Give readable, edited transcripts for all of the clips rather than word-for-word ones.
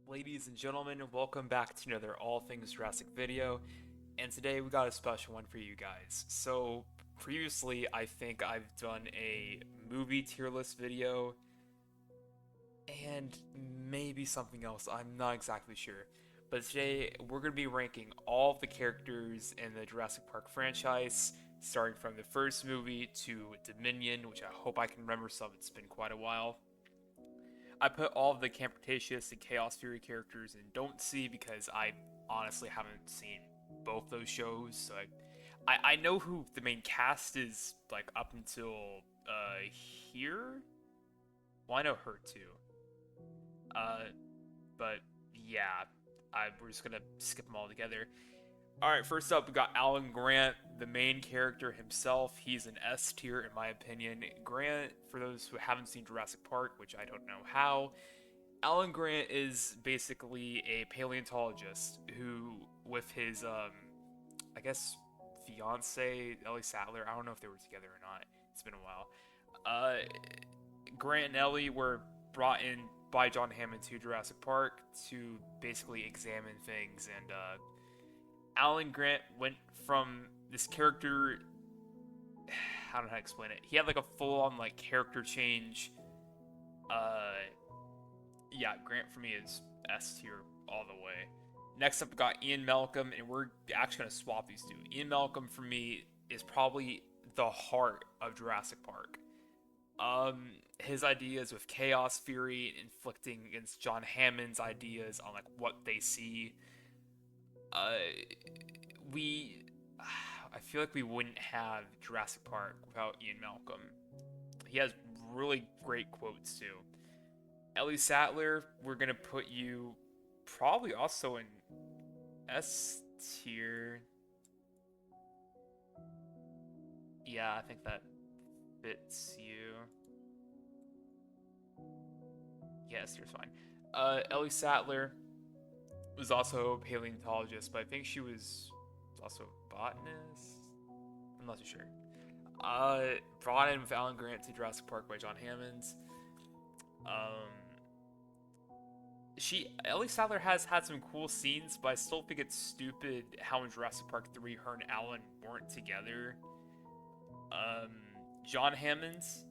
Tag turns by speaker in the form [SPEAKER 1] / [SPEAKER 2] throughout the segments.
[SPEAKER 1] Ladies and gentlemen, welcome back to another All Things Jurassic video, and today we got a special one for you guys. So, previously, I think I've done a movie tier list video, and maybe something else, I'm not exactly sure. But today, we're going to be ranking all of the characters in the Jurassic Park franchise, starting from the first movie to Dominion, which I hope I can remember some, it's been quite a while. I put all of the Camp Cretaceous and Chaos Fury characters in Don't See because I honestly haven't seen both those shows. So I know who the main cast is like up until here. Well, I know her too. Uh, but yeah, we're just gonna skip them all together. All right, first up, we got Alan Grant, the main character himself. He's an S tier, in my opinion. Grant, for those who haven't seen Jurassic Park, which I don't know how, Alan Grant is basically a paleontologist who, with his, I guess, fiance, Ellie Sattler, I don't know if they were together or not. It's been a while. Uh, Grant and Ellie were brought in by John Hammond to Jurassic Park to basically examine things, and Alan Grant went from this character. I don't know how to explain it. He had like a full-on like character change. Uh, yeah, Grant for me is S tier all the way. Next up, we got Ian Malcolm, and we're actually gonna swap these two. Ian Malcolm for me is probably the heart of Jurassic Park. His ideas with Chaos Fury inflicting against John Hammond's ideas on like what they see. Uh, we I feel like we wouldn't have Jurassic Park without Ian Malcolm. He has really great quotes too. Ellie Sattler, we're gonna put you probably also in S tier. Yeah, I think that fits you. Yeah, S tier's fine. Ellie Sattler was also a paleontologist, but I think she was also a botanist. I'm not too sure. Brought in with Alan Grant to Jurassic Park by John Hammond. Um, Ellie Sattler has had some cool scenes, but I still think it's stupid how in Jurassic Park 3 her and Alan weren't together. Um, John Hammond's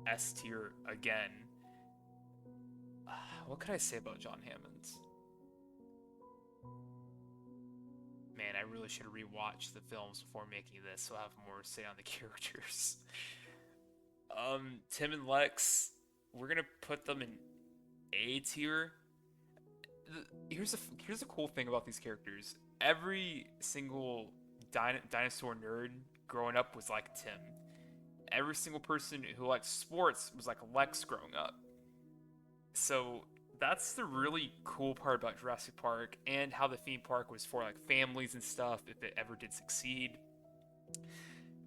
[SPEAKER 1] S tier again. What could I say about John Hammond's? Man, I really should rewatch the films before making this so I have more to say on the characters. Tim and Lex, we're gonna put them in A tier. Here's the cool thing about these characters. Every single dinosaur nerd growing up was like Tim. Every single person who liked sports was like Lex growing up. So that's the really cool part about Jurassic Park and how the theme park was for like families and stuff if it ever did succeed.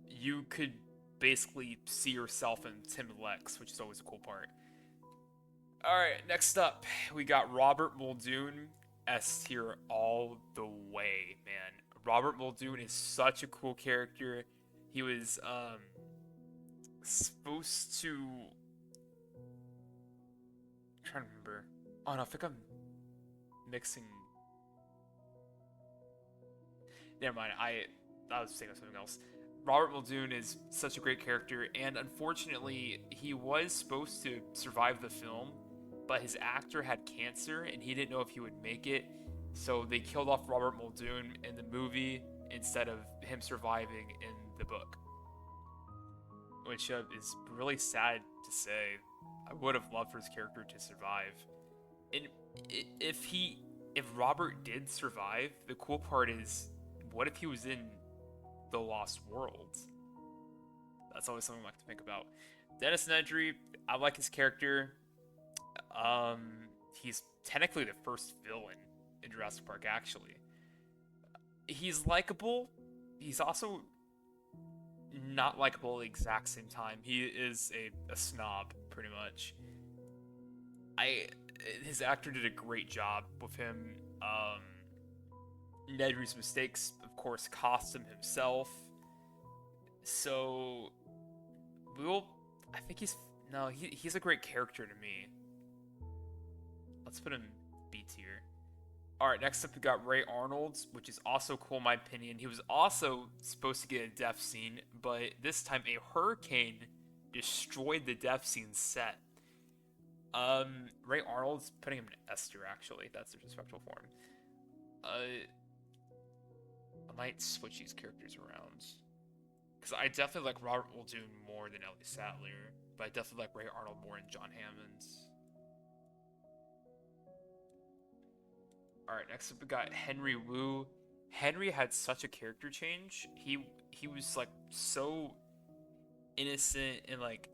[SPEAKER 1] You could basically see yourself in Tim and Lex, which is always a cool part. All right, next up, we got Robert Muldoon, S tier all the way, man. Robert Muldoon is such a cool character. He was supposed to. I'm trying to remember. Oh no, I think I'm mixing. Never mind. I was thinking of something else. Robert Muldoon is such a great character, and unfortunately, he was supposed to survive the film, but his actor had cancer, and he didn't know if he would make it, so they killed off Robert Muldoon in the movie instead of him surviving in the book, which is really sad to say. I would have loved for his character to survive. And if Robert did survive, the cool part is, what if he was in the Lost World? That's always something I like to think about. Dennis Nedry, I like his character. Um, he's technically the first villain in Jurassic Park, actually. He's likable. He's also not likable at the exact same time. He is a snob, pretty much. His actor did a great job with him. Nedry's mistakes, of course, cost him himself. So we'll. I think he's no. He's a great character to me. Let's put him B tier. Alright, next up we got Ray Arnold, which is also cool in my opinion. He was also supposed to get a death scene, but this time a hurricane destroyed the death scene set. Ray Arnold's putting him in S tier actually. That's the respectful form. I might switch these characters around. Because I definitely like Robert Muldoon more than Ellie Sattler, but I definitely like Ray Arnold more than John Hammond. Alright, next up we got Henry Wu. Henry had such a character change. He was like so innocent and like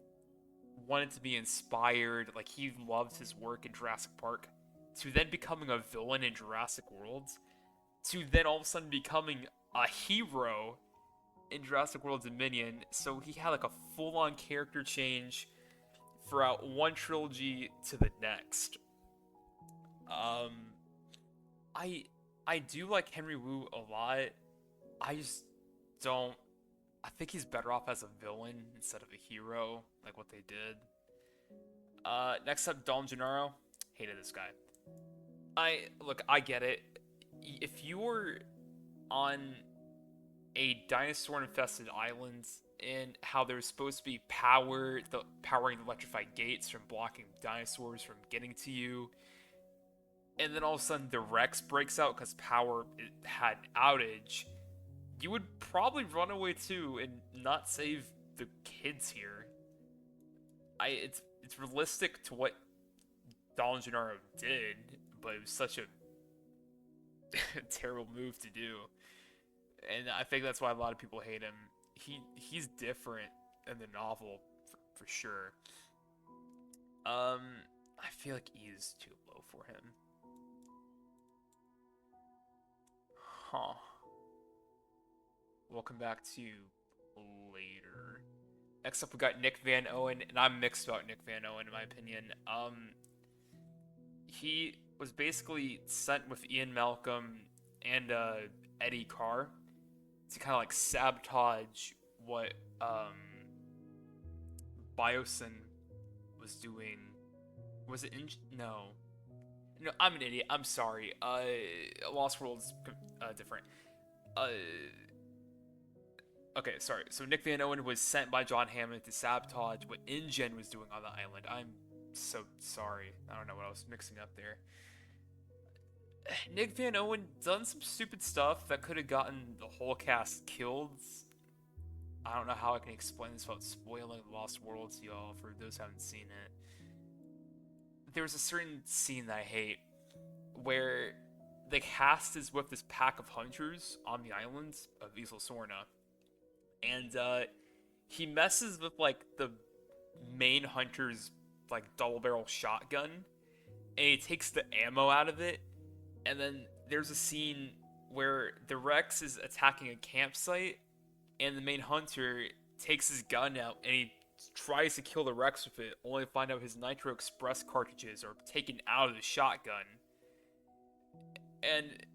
[SPEAKER 1] wanted to be inspired. Like he loved his work in Jurassic Park. To then becoming a villain in Jurassic World. To then all of a sudden becoming a hero in Jurassic World Dominion. So he had like a full-on character change throughout one trilogy to the next. I I do like Henry Wu a lot. I just don't. I think he's better off as a villain instead of a hero, like what they did. Next up, Dom Gennaro. Hated this guy. I get it. If you were on a dinosaur-infested island and how there's supposed to be powering the electrified gates from blocking dinosaurs from getting to you, and then all of a sudden the Rex breaks out because power had an outage, you would probably run away too and not save the kids here. It's realistic to what Don Gennaro did, but it was such a terrible move to do, and I think that's why a lot of people hate him. He's different in the novel for sure. I feel like E is too low for him. Huh. We'll come back to later. Next up, we got Nick Van Owen, and I'm mixed about Nick Van Owen in my opinion. He was basically sent with Ian Malcolm and Eddie Carr to kind of like sabotage what Biosyn was doing. Was it in? No. No, I'm an idiot. I'm sorry. Lost World's different. Okay, sorry. So Nick Van Owen was sent by John Hammond to sabotage what InGen was doing on the island. I'm so sorry. I don't know what I was mixing up there. Nick Van Owen done some stupid stuff that could have gotten the whole cast killed. I don't know how I can explain this without spoiling Lost World to y'all for those who haven't seen it. There's a certain scene that I hate where the cast is with this pack of hunters on the island of Isla Sorna, and he messes with like the main hunter's like double barrel shotgun, and he takes the ammo out of it, and then there's a scene where the Rex is attacking a campsite, and the main hunter takes his gun out and he tries to kill the Rex with it, only to find out his Nitro Express cartridges are taken out of the shotgun. And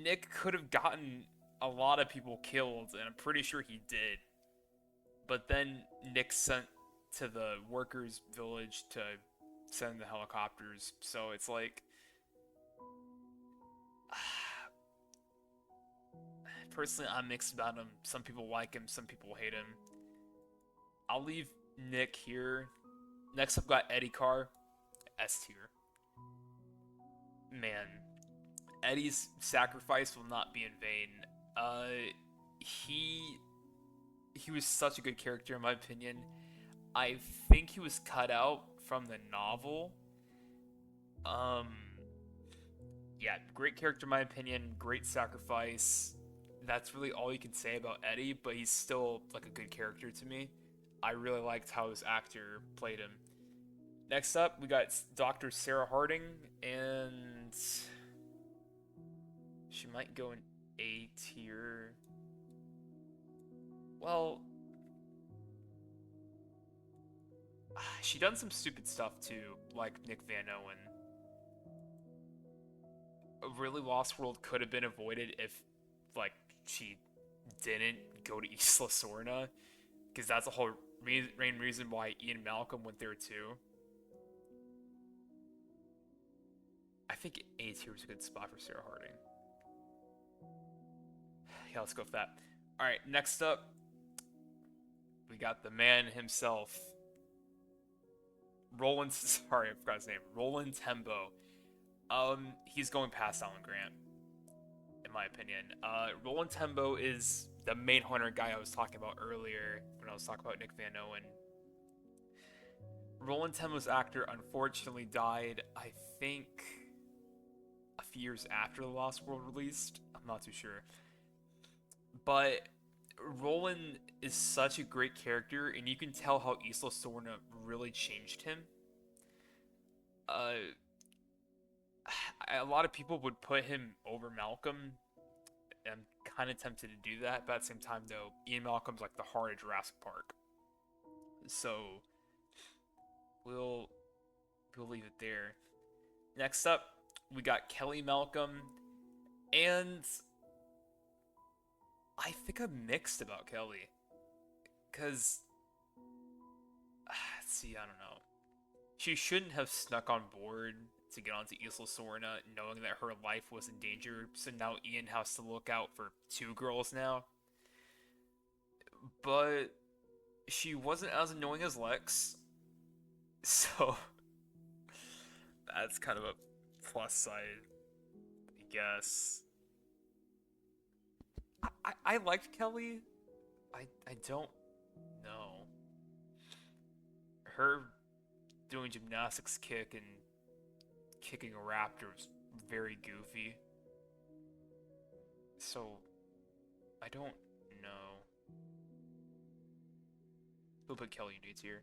[SPEAKER 1] Nick could have gotten a lot of people killed, and I'm pretty sure he did. But then Nick sent to the workers' village to send the helicopters, so it's like... Personally, I'm mixed about him. Some people like him, some people hate him. I'll leave Nick here. Next up, got Eddie Carr, S tier. Man, Eddie's sacrifice will not be in vain. He was such a good character in my opinion. I think he was cut out from the novel. Yeah, great character in my opinion. Great sacrifice. That's really all you can say about Eddie, but he's still like a good character to me. I really liked how this actor played him. Next up, we got Dr. Sarah Harding, and she might go in A tier. Well, she done some stupid stuff too, like Nick Van Owen. A really Lost World could have been avoided if, like, she didn't go to Isla Sorna, because that's the whole main reason why Ian Malcolm went there too. I think A tier is a good spot for Sarah Harding. Yeah, let's go with that. All right, next up, we got the man himself, Roland. Sorry, I forgot his name. Roland Tembo. He's going past Alan Grant, in my opinion. Roland Tembo is the main hunter guy I was talking about earlier when I was talking about Nick Van Owen. Roland Tembo's actor unfortunately died, I think, a few years after The Lost World released. I'm not too sure. But Roland is such a great character, and you can tell how Isla Sorna really changed him. Uh, a lot of people would put him over Malcolm. I'm kind of tempted to do that, but at the same time, though, Ian Malcolm's like the heart of Jurassic Park. So we'll we'll leave it there. Next up, we got Kelly Malcolm, and I think I'm mixed about Kelly, cause let's see, I don't know. She shouldn't have snuck on board to get onto Isla Sorna, knowing that her life was in danger. So now Ian has to look out for two girls now. But she wasn't as annoying as Lex, so that's kind of a plus side, I guess. I liked Kelly. I don't know. Her doing gymnastics kick and kicking a raptor was very goofy. So I don't know. We'll put Kelly in D tier.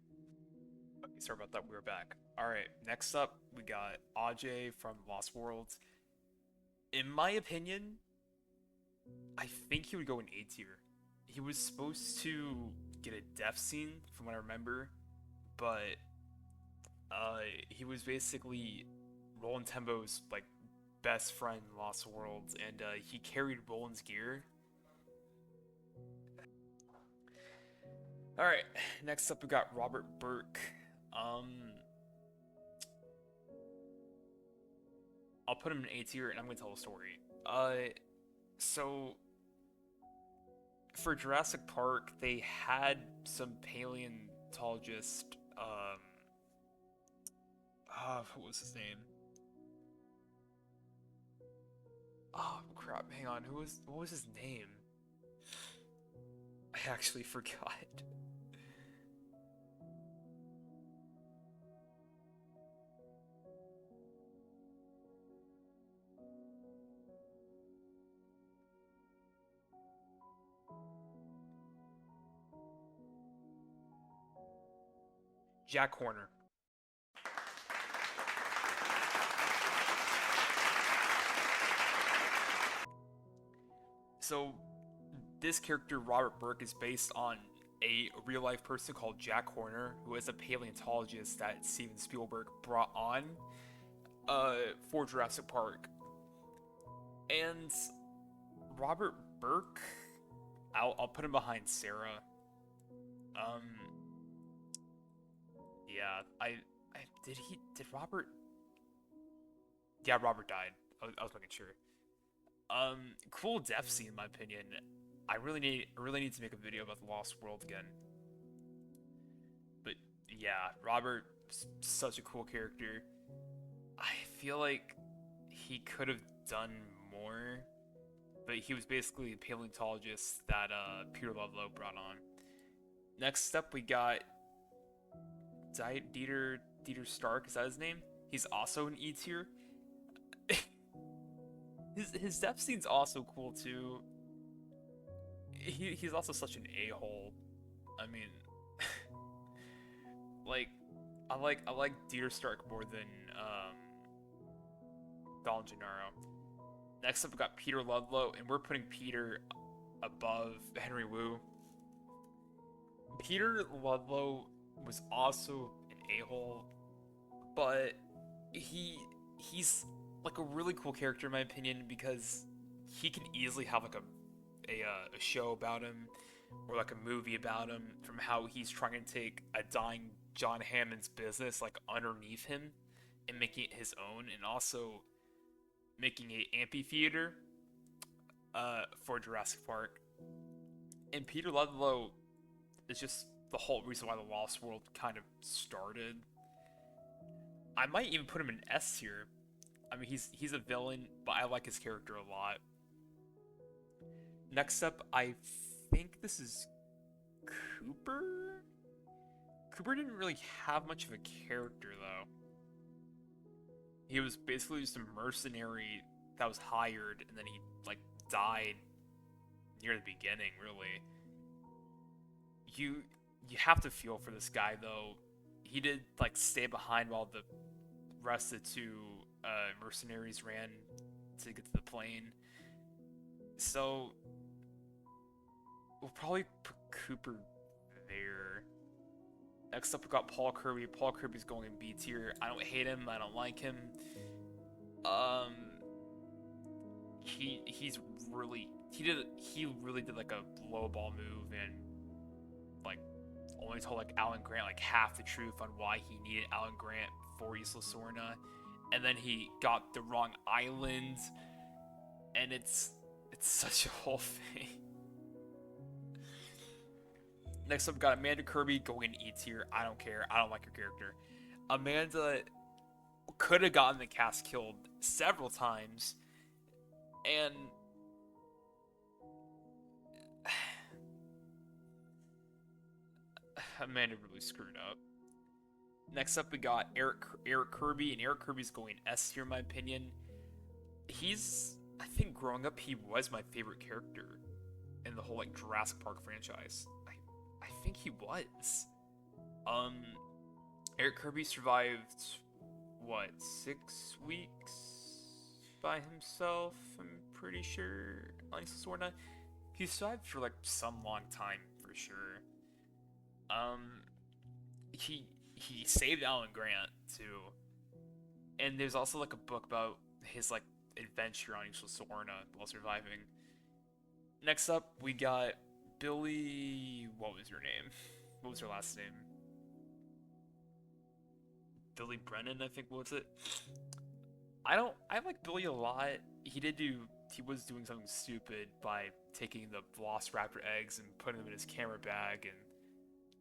[SPEAKER 1] Okay, sorry about that. We're back. All right. Next up, we got Ajay from Lost World. In my opinion, I think he would go in A tier. He was supposed to get a death scene, from what I remember, but he was basically Roland Tembo's like best friend in Lost World, and he carried Roland's gear. All right, next up we got Robert Burke. I'll put him in A tier, and I'm gonna tell a story. So for Jurassic Park, they had some paleontologist. What was his name? Oh crap! Hang on. What was his name? I actually forgot. Jack Horner. So this character Robert Burke is based on a real life person called Jack Horner, who is a paleontologist that Steven Spielberg brought on for Jurassic Park. And Robert Burke, I'll put him behind Sarah. Um, yeah, I did Robert? Yeah, Robert died. I was making sure. Cool death scene in my opinion. I really need to make a video about the Lost World again. But yeah, Robert, such a cool character. I feel like he could have done more, but he was basically a paleontologist that Peter Ludlow brought on. Next up, we got Dieter Stark. Is that his name? He's also an E tier. His death scene's also cool too. He's also such an a-hole. I mean, like I like Dieter Stark more than Don Gennaro. Next up, we got Peter Ludlow, and we're putting Peter above Henry Wu. Peter Ludlow was also an a-hole, but he's like a really cool character in my opinion because he can easily have like a show about him or like a movie about him from how he's trying to take a dying John Hammond's business like underneath him and making it his own, and also making a amphitheater for Jurassic Park. And Peter Ludlow is just the whole reason why the Lost World kind of started. I might even put him in S tier. I mean, he's a villain, but I like his character a lot. Next up, I think this is Cooper. Cooper didn't really have much of a character though. He was basically just a mercenary that was hired, and then he like died near the beginning. Really, you have to feel for this guy though. He did like stay behind while the rest of the two mercenaries ran to get to the plane. So we'll probably put Cooper there. Next up, we got Paul Kirby. Paul Kirby's going in B tier. I don't hate him. I don't like him. He's really he really did like a low ball move and like only told like Alan Grant like half the truth on why he needed Alan Grant for Isla Sorna, and then he got the wrong island, and it's such a whole thing. Next up, we got Amanda Kirby going in E tier. I don't care. I don't like her character. Amanda could have gotten the cast killed several times, and Amanda really screwed up. Next up, we got Eric Kirby, and Eric Kirby's going S tier in my opinion. I think growing up, he was my favorite character in the whole like Jurassic Park franchise. I think he was. Eric Kirby survived what 6 weeks by himself. I'm pretty sure on Isla Sorna. He survived for like some long time for sure. He saved Alan Grant too, and there's also like a book about his like adventure on Isla Sorna while surviving. Next up, we got Billy. What was her name? What was her last name? Billy Brennan, I think. What was it? I like Billy a lot. He was doing something stupid by taking the Velociraptor eggs and putting them in his camera bag, and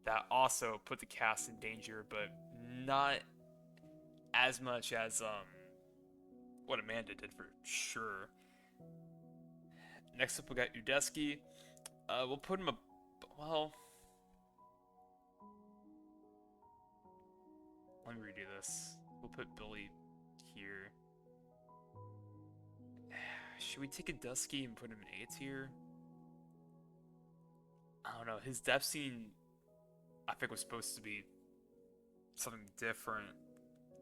[SPEAKER 1] that also put the cast in danger, but not as much as what Amanda did for sure. Next up, we got Udesky. We'll put him well. Let me redo this. We'll put Billy here. Should we take a Dusky and put him in A tier? I don't know. His death scene, I think, was supposed to be something different,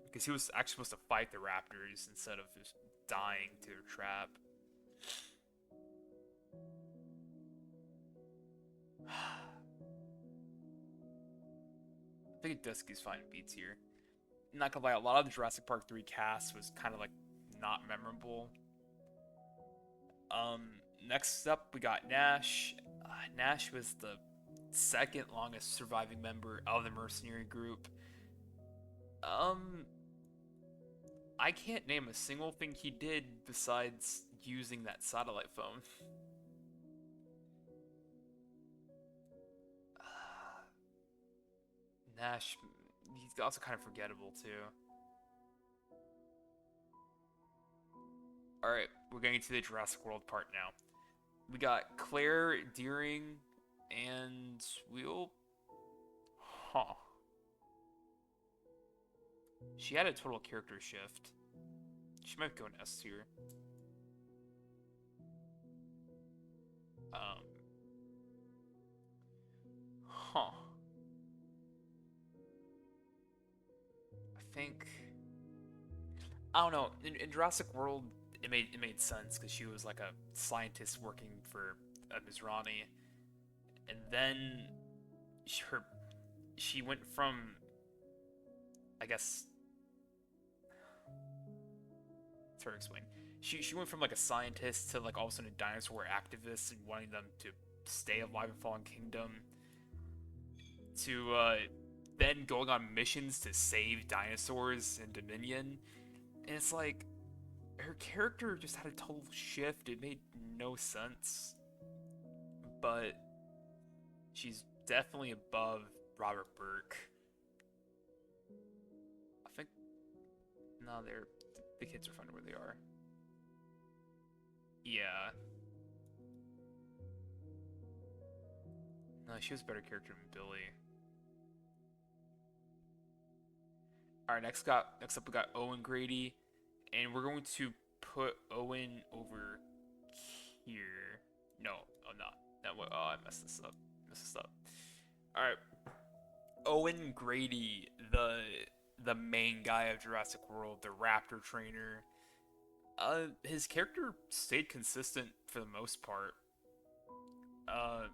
[SPEAKER 1] because he was actually supposed to fight the raptors instead of just dying to a trap. I think Dusky's fine in B tier. Not gonna lie, a lot of the Jurassic Park 3 cast was kind of like not memorable. Next up, we got Nash. Nash was the second longest surviving member of the mercenary group. I can't name a single thing he did besides using that satellite phone. Nash, he's also kind of forgettable too. Alright, we're getting to the Jurassic World part now. We got Claire Deering, and we'll... Huh. She had a total character shift. She might go in S tier. Huh. I think... I don't know. In Jurassic World, it made sense because she was like a scientist working for Mizrani, and then she went from, I guess, it's hard to explain. She went from like a scientist to like all of a sudden a dinosaur activist and wanting them to stay alive in Fallen Kingdom, to then going on missions to save dinosaurs in Dominion. And it's like, her character just had a total shift. It made no sense. But she's definitely above Robert Burke. I think no, the kids are finding where they are. Yeah. No, she was a better character than Billy. Alright, next up we got Owen Grady. And we're going to put Owen over here. No, I'm not. No, oh, I messed this up. Alright. Owen Grady, the main guy of Jurassic World, the raptor trainer. His character stayed consistent for the most part. Uh,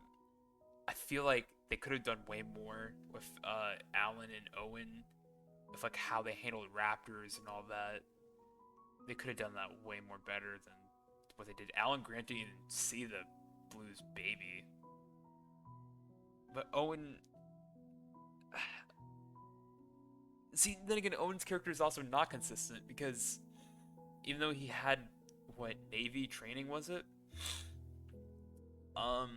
[SPEAKER 1] I feel like they could have done way more with Alan and Owen, with like how they handled raptors and all that. They could have done that way more better than what they did. Alan Grant didn't even see the Blue's baby, but Owen. See, then again, Owen's character is also not consistent because even though he had what Navy training was it, um,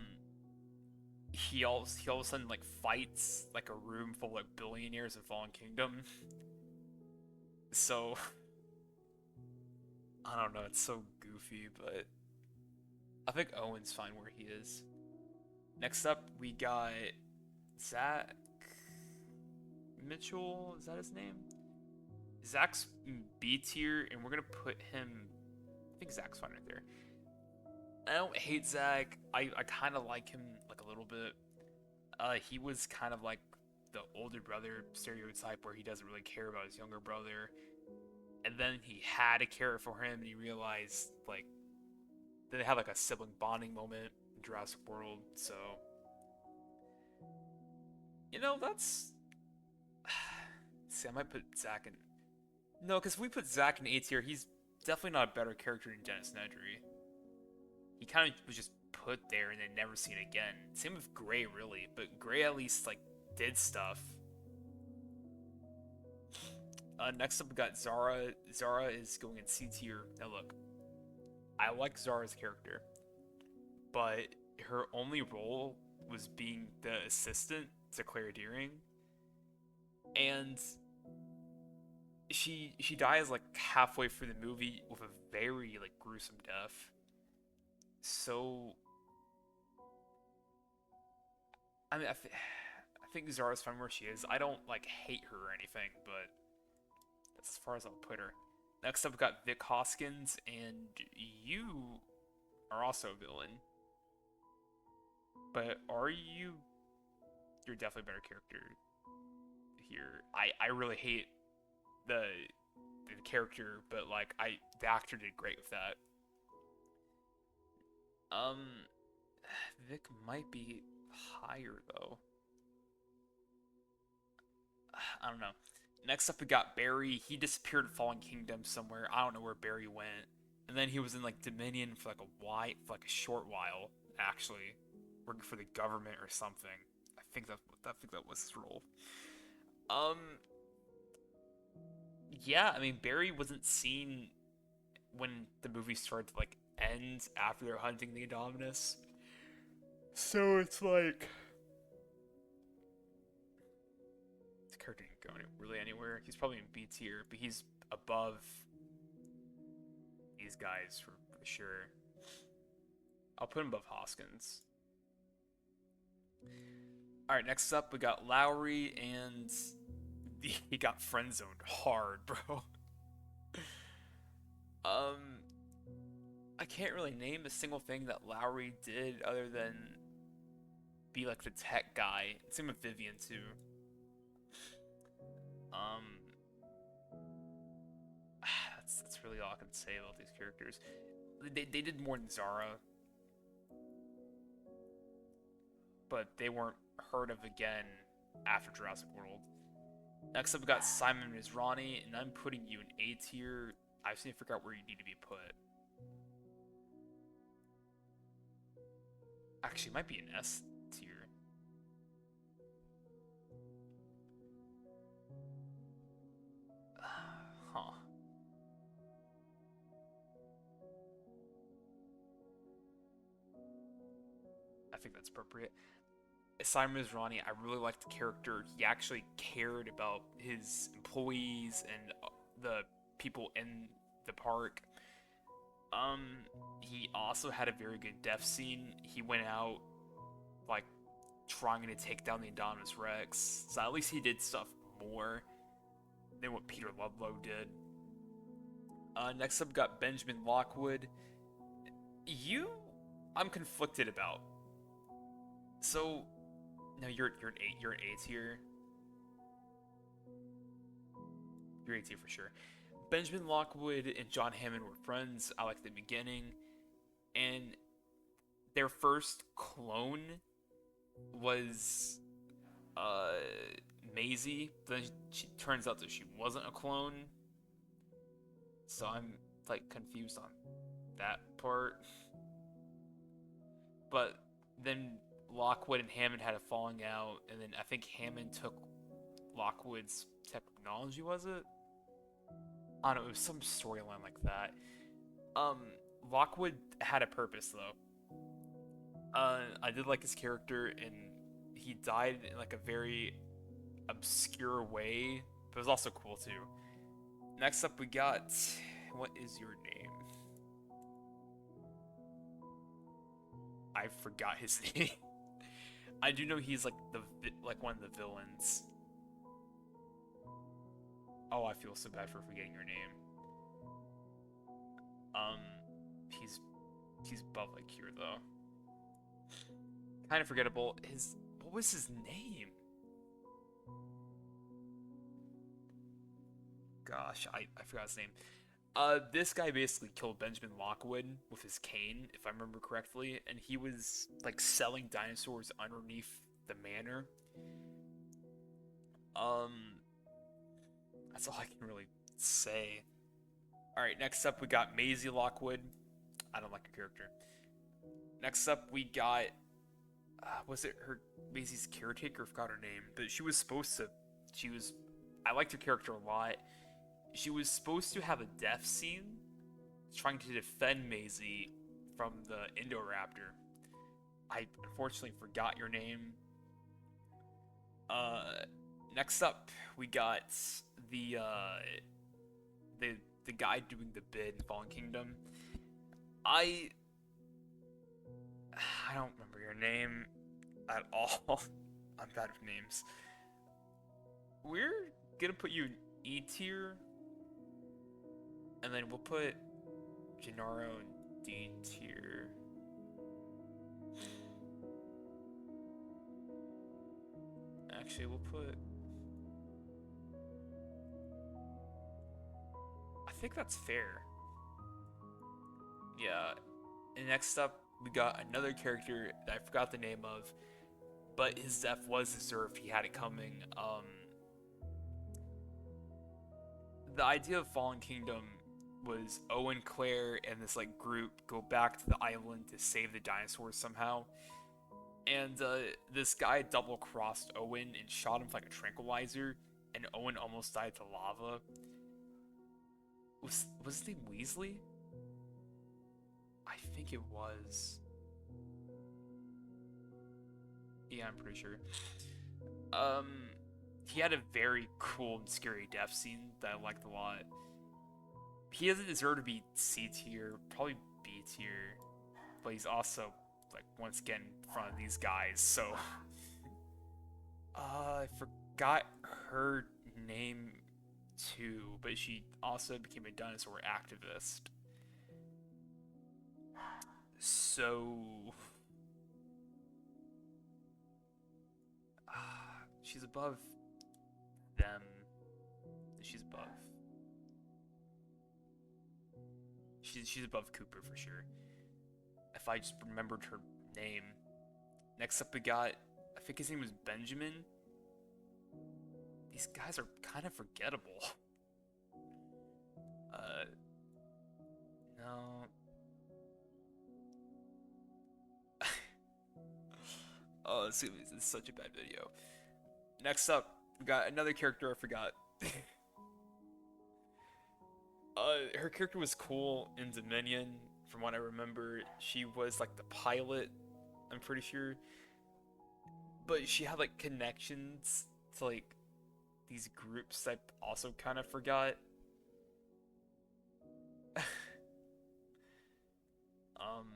[SPEAKER 1] he all of a sudden like fights like a room full of like billionaires in Fallen Kingdom. So I don't know, it's so goofy, but I think Owen's fine where he is. Next up, we got Zach Mitchell. Is that his name? Zach's B tier, and we're gonna put him. I think Zach's fine right there. I don't hate Zach. I kind of like him like a little bit. He was kind of like the older brother stereotype where he doesn't really care about his younger brother, and then he had to care for him, and he realized like then they had like a sibling bonding moment in Jurassic World. So that's. See, I might put Zach in. No, because if we put Zach in A tier, he's definitely not a better character than Dennis Nedry. He kind of was just put there and then never seen again. Same with Gray, really, but Gray at least like did stuff. Next up, we got Zara. Zara is going in C tier. Now look, I like Zara's character, but her only role was being the assistant to Claire Deering, and she dies like halfway through the movie with a very like gruesome death. So I mean, I think Zara's fine where she is. I don't like hate her or anything, but that's as far as I'll put her. Next up, we got Vic Hoskins, and you are also a villain. But are you? You're definitely a better character here. I really hate the character, but like the actor did great with that. Vic might be higher though. I don't know. Next up, we got Barry. He disappeared in Fallen Kingdom somewhere. I don't know where Barry went. And then he was in like Dominion for like a short while, actually, working for the government or something. I think that was his role. Um, yeah, I mean Barry wasn't seen when the movie started to like end after they're hunting the Indominus. So it's like this character didn't go really anywhere. He's probably in B tier, but he's above these guys for sure. I'll put him above Hoskins. Alright, next up we got Lowry, and he got friend zoned hard, bro. I can't really name a single thing that Lowry did other than be like the tech guy. Same with Vivian too. That's really all I can say about these characters. They did more than Zara, but they weren't heard of again after Jurassic World. Next up, we got Simon Mizrahi, and I'm putting you in A tier. I just need to figure out where you need to be put. Actually, it might be an S tier. Huh. think that's appropriate. Simon Mizrani, I really liked the character. He actually cared about his employees and the people in the park. Um, he also had a very good death scene. He went out like trying to take down the Indominus Rex, so at least he did stuff more than what Peter Ludlow did. Next up, we got Benjamin Lockwood. You, I'm conflicted about. So, no, you're an eight. You're an A tier. You're A tier for sure. Benjamin Lockwood and John Hammond were friends. I like the beginning, and their first clone was uh Maisie. Then she turns out that she wasn't a clone, so I'm like confused on that part. But then Lockwood and Hammond had a falling out, and then I think Hammond took Lockwood's technology. Was it? I don't know. It was some storyline like that. Um, Lockwood had a purpose though. I did like his character, and he died in like a very obscure way, but it was also cool too. Next up, we got. What is your name? I forgot his name. I do know he's like one of the villains. Oh, I feel so bad for forgetting your name. Um, he's above like here though. Kind of forgettable. What was his name? Gosh, I forgot his name. This guy basically killed Benjamin Lockwood with his cane, if I remember correctly, and he was like selling dinosaurs underneath the manor. Um, that's all I can really say. All right, next up we got Maisie Lockwood. I don't like her character. Next up we got was it her Maisie's caretaker? I forgot her name, but she was supposed to. She was. I liked her character a lot. She was supposed to have a death scene, trying to defend Maisie from the Indoraptor. I unfortunately forgot your name. Next up we got the uh, the guy doing the bid in Fallen Kingdom. I don't remember your name at all. I'm bad with names. We're gonna put you in E tier, and then we'll put Gennaro in D tier. Actually, we'll put. I think that's fair. Yeah. And next up, we got another character that I forgot the name of, but his death was deserved. He had it coming. The idea of Fallen Kingdom was Owen, Claire, and this like group go back to the island to save the dinosaurs somehow. And this guy double crossed Owen and shot him with like a tranquilizer, and Owen almost died to lava. Was his name Weasley? I think it was. Yeah, I'm pretty sure. He had a very cool and scary death scene that I liked a lot. He doesn't deserve to be C tier, probably B tier, but he's also like once again in front of these guys. So, I forgot her name too, but she also became a dinosaur activist. So, she's above them. She's above. She's above Cooper for sure. If I just remembered her name. Next up we got, I think his name was Benjamin. These guys are kind of forgettable. No. Oh, this is such a bad video. Next up, we got another character I forgot. Her character was cool in Dominion, from what I remember. She was like the pilot I'm pretty sure. But she had like connections to like these groups I also kind of forgot. um,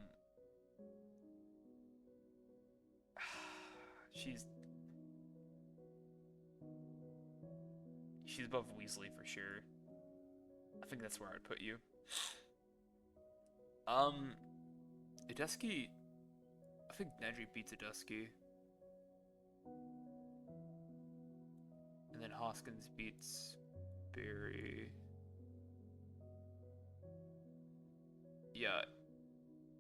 [SPEAKER 1] she's she's above Weasley for sure. I think that's where I'd put you. Um, Udesky. I think Nedry beats Udesky, and then Hoskins beats Barry. Yeah.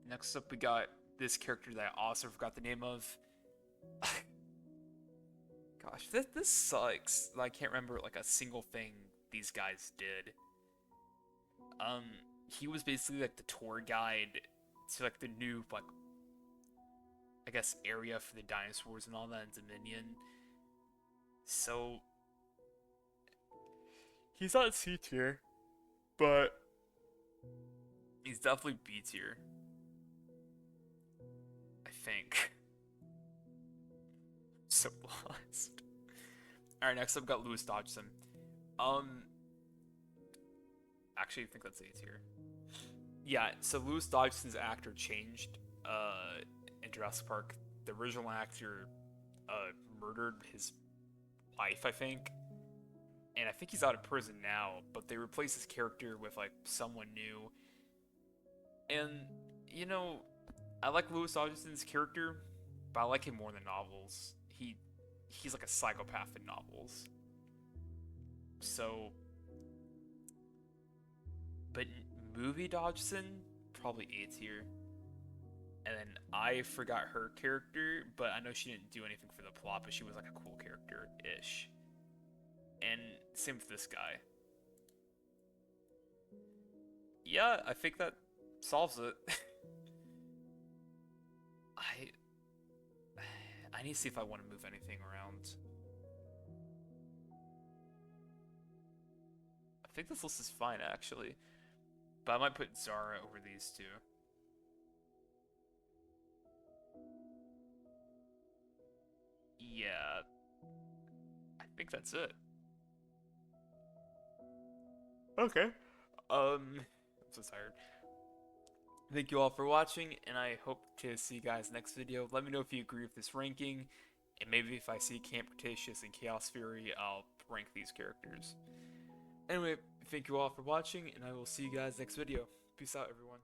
[SPEAKER 1] Next up, we got this character that I also forgot the name of. Gosh, this sucks. I can't remember like a single thing these guys did. Um, he was basically like the tour guide to like the new like I guess area for the dinosaurs and all that in Dominion. So he's not C tier, but he's definitely B tier. I think. So lost. All right, next up, we got Lewis Dodgson. Um, actually, I think that's A tier. Yeah, so Lewis Dodgson's actor changed in Jurassic Park. The original actor murdered his wife, I think, and I think he's out of prison now. But they replaced his character with like someone new, and you know, I like Lewis Dodgson's character, but I like him more in the novels. He's like a psychopath in novels. So, but movie Dodgson probably A tier. And then I forgot her character, but I know she didn't do anything for the plot, but she was like a cool character ish. And same with this guy. Yeah, I think that solves it. I I need to see if I want to move anything around. I think this list is fine actually, but I might put Zara over these two. Yeah, I think that's it. Okay. I'm so tired. Thank you all for watching, and I hope to see you guys next video. Let me know if you agree with this ranking, and maybe if I see Camp Cretaceous and Chaos Fury, I'll rank these characters. Anyway, thank you all for watching, and I will see you guys next video. Peace out, everyone.